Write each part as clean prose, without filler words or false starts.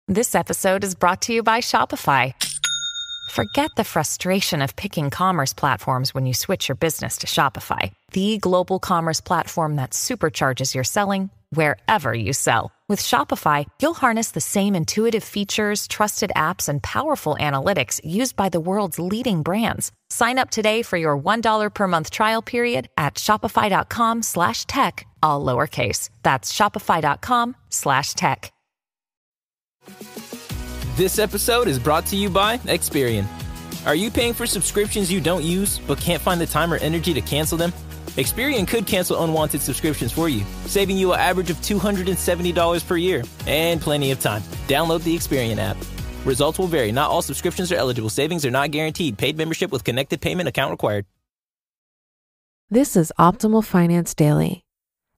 This episode is brought to you by Shopify. Forget the frustration of picking commerce platforms when you switch your business to Shopify, the global commerce platform that supercharges your selling wherever you sell. With Shopify, you'll harness the same intuitive features, trusted apps, and powerful analytics used by the world's leading brands. Sign up today for your $1 per month trial period at shopify.com/tech, all lowercase. That's shopify.com/tech. This episode is brought to you by Experian. Are you paying for subscriptions you don't use but can't find the time or energy to cancel them? Experian could cancel unwanted subscriptions for you, saving you an average of $270 per year and plenty of time. Download the Experian app. Results will vary. Not all subscriptions are eligible. Savings are not guaranteed. Paid membership with connected payment account required. This is Optimal Finance Daily.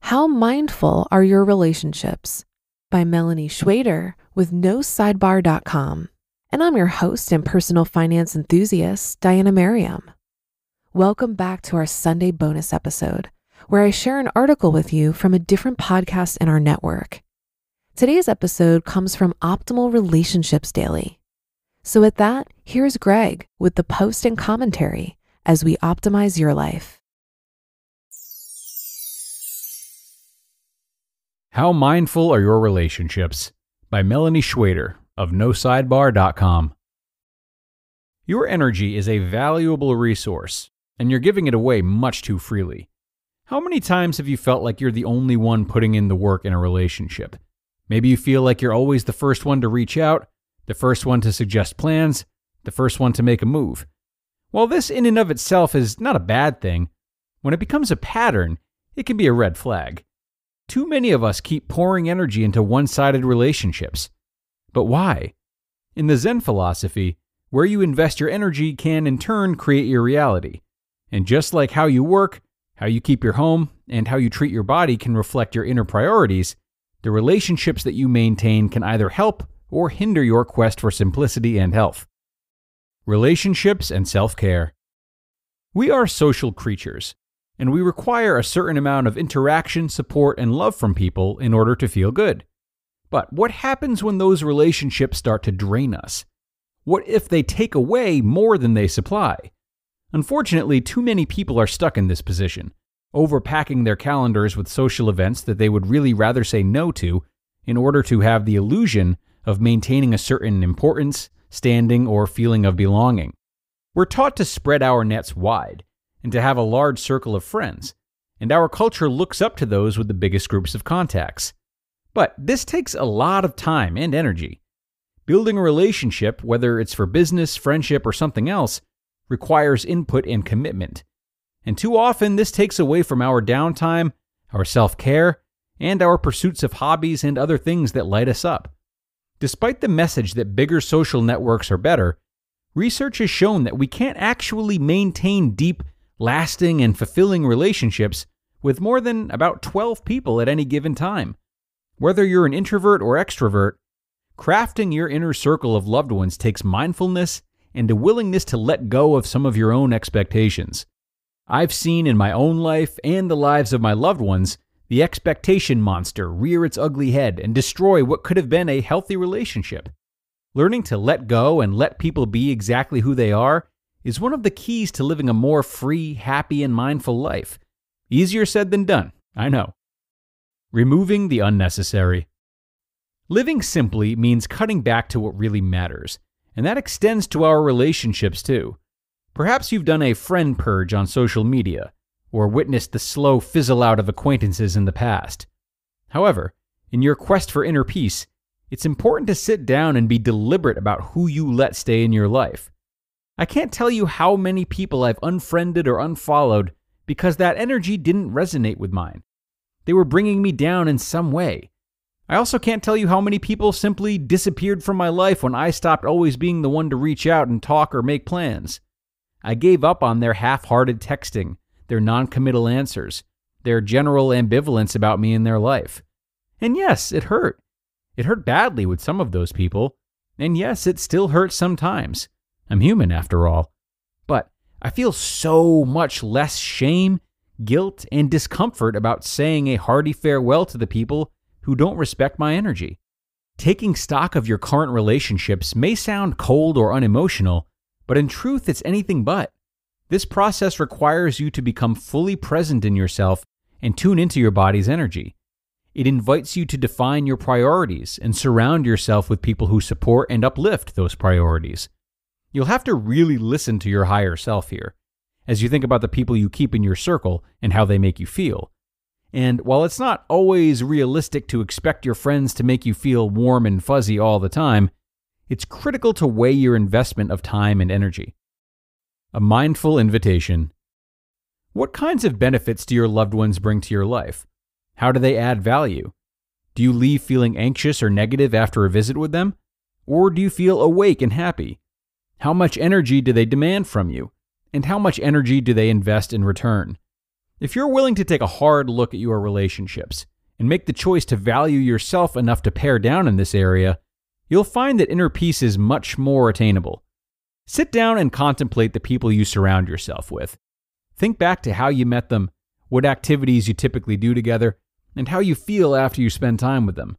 How mindful are your relationships? By Melanie Schwader with NoSidebar.com. And I'm your host and personal finance enthusiast, Diana Merriam. Welcome back to our Sunday bonus episode, where I share an article with you from a different podcast in our network. Today's episode comes from Optimal Relationships Daily. So with that, here's Greg with the post and commentary as we optimize your life. How Mindful Are Your Relationships? By Melanie Schwader of NoSidebar.com. Your energy is a valuable resource, and you're giving it away much too freely. How many times have you felt like you're the only one putting in the work in a relationship? Maybe you feel like you're always the first one to reach out, the first one to suggest plans, the first one to make a move. While this in and of itself is not a bad thing, when it becomes a pattern, it can be a red flag. Too many of us keep pouring energy into one-sided relationships. But why? In the Zen philosophy, where you invest your energy can in turn create your reality. And just like how you work, how you keep your home, and how you treat your body can reflect your inner priorities, the relationships that you maintain can either help or hinder your quest for simplicity and health. Relationships and self-care. We are social creatures, and we require a certain amount of interaction, support, and love from people in order to feel good. But what happens when those relationships start to drain us? What if they take away more than they supply? Unfortunately, too many people are stuck in this position, overpacking their calendars with social events that they would really rather say no to in order to have the illusion of maintaining a certain importance, standing, or feeling of belonging. We're taught to spread our nets wide and to have a large circle of friends, and our culture looks up to those with the biggest groups of contacts. But this takes a lot of time and energy. Building a relationship, whether it's for business, friendship, or something else, requires input and commitment. And too often, this takes away from our downtime, our self-care, and our pursuits of hobbies and other things that light us up. Despite the message that bigger social networks are better, research has shown that we can't actually maintain deep, lasting, and fulfilling relationships with more than about 12 people at any given time. Whether you're an introvert or extrovert, crafting your inner circle of loved ones takes mindfulness and a willingness to let go of some of your own expectations. I've seen in my own life and the lives of my loved ones the expectation monster rear its ugly head and destroy what could have been a healthy relationship. Learning to let go and let people be exactly who they are is one of the keys to living a more free, happy, and mindful life. Easier said than done, I know. Removing the unnecessary. Living simply means cutting back to what really matters, and that extends to our relationships too. Perhaps you've done a friend purge on social media, or witnessed the slow fizzle out of acquaintances in the past. However, in your quest for inner peace, it's important to sit down and be deliberate about who you let stay in your life. I can't tell you how many people I've unfriended or unfollowed because that energy didn't resonate with mine. They were bringing me down in some way. I also can't tell you how many people simply disappeared from my life when I stopped always being the one to reach out and talk or make plans. I gave up on their half-hearted texting, their non-committal answers, their general ambivalence about me in their life. And yes, it hurt. It hurt badly with some of those people. And yes, it still hurts sometimes. I'm human after all. But I feel so much less shame, guilt, and discomfort about saying a hearty farewell to the people who don't respect my energy. Taking stock of your current relationships may sound cold or unemotional, but in truth, it's anything but. This process requires you to become fully present in yourself and tune into your body's energy. It invites you to define your priorities and surround yourself with people who support and uplift those priorities. You'll have to really listen to your higher self here, as you think about the people you keep in your circle and how they make you feel. And while it's not always realistic to expect your friends to make you feel warm and fuzzy all the time, it's critical to weigh your investment of time and energy. A mindful invitation. What kinds of benefits do your loved ones bring to your life? How do they add value? Do you leave feeling anxious or negative after a visit with them? Or do you feel awake and happy? How much energy do they demand from you? And how much energy do they invest in return? If you're willing to take a hard look at your relationships and make the choice to value yourself enough to pare down in this area, you'll find that inner peace is much more attainable. Sit down and contemplate the people you surround yourself with. Think back to how you met them, what activities you typically do together, and how you feel after you spend time with them.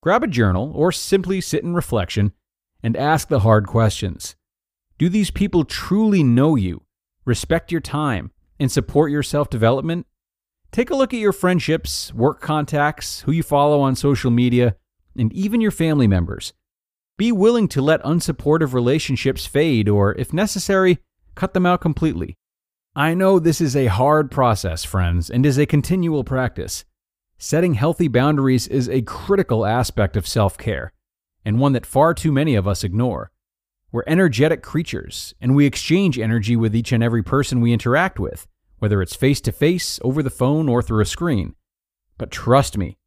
Grab a journal or simply sit in reflection and ask the hard questions. Do these people truly know you, respect your time, and support your self-development? Take a look at your friendships, work contacts, who you follow on social media, and even your family members. Be willing to let unsupportive relationships fade or, if necessary, cut them out completely. I know this is a hard process, friends, and is a continual practice. Setting healthy boundaries is a critical aspect of self-care, and one that far too many of us ignore. We're energetic creatures, and we exchange energy with each and every person we interact with, whether it's face-to-face, over the phone, or through a screen. But trust me,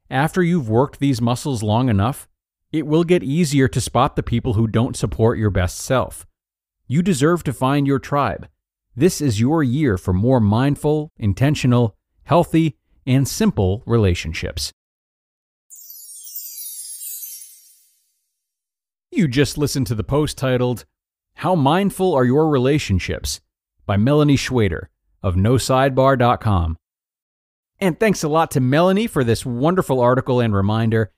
after you've worked these muscles long enough, it will get easier to spot the people who don't support your best self. You deserve to find your tribe. This is your year for more mindful, intentional, healthy, and simple relationships. You just listened to the post titled, How Mindful Are Your Relationships? By Melanie Schwader of NoSidebar.com. And thanks a lot to Melanie for this wonderful article and reminder.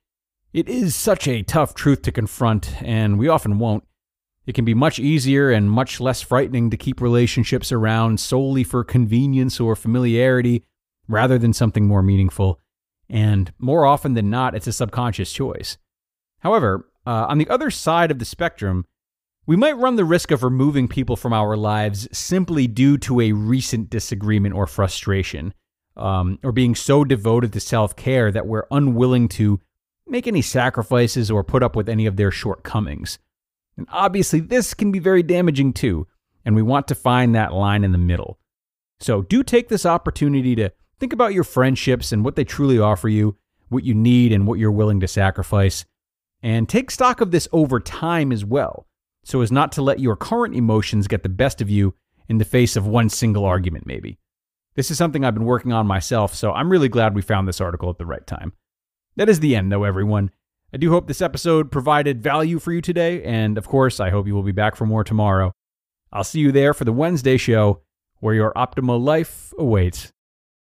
It is such a tough truth to confront, and we often won't. It can be much easier and much less frightening to keep relationships around solely for convenience or familiarity rather than something more meaningful. And more often than not, it's a subconscious choice. However, on the other side of the spectrum, we might run the risk of removing people from our lives simply due to a recent disagreement or frustration, or being so devoted to self-care that we're unwilling to make any sacrifices or put up with any of their shortcomings. And obviously, this can be very damaging too, and we want to find that line in the middle. So do take this opportunity to think about your friendships and what they truly offer you, what you need and what you're willing to sacrifice. And take stock of this over time as well, so as not to let your current emotions get the best of you in the face of one single argument maybe. This is something I've been working on myself, so I'm really glad we found this article at the right time. That is the end though, everyone. I do hope this episode provided value for you today, and of course, I hope you will be back for more tomorrow. I'll see you there for the Wednesday show, where your optimal life awaits.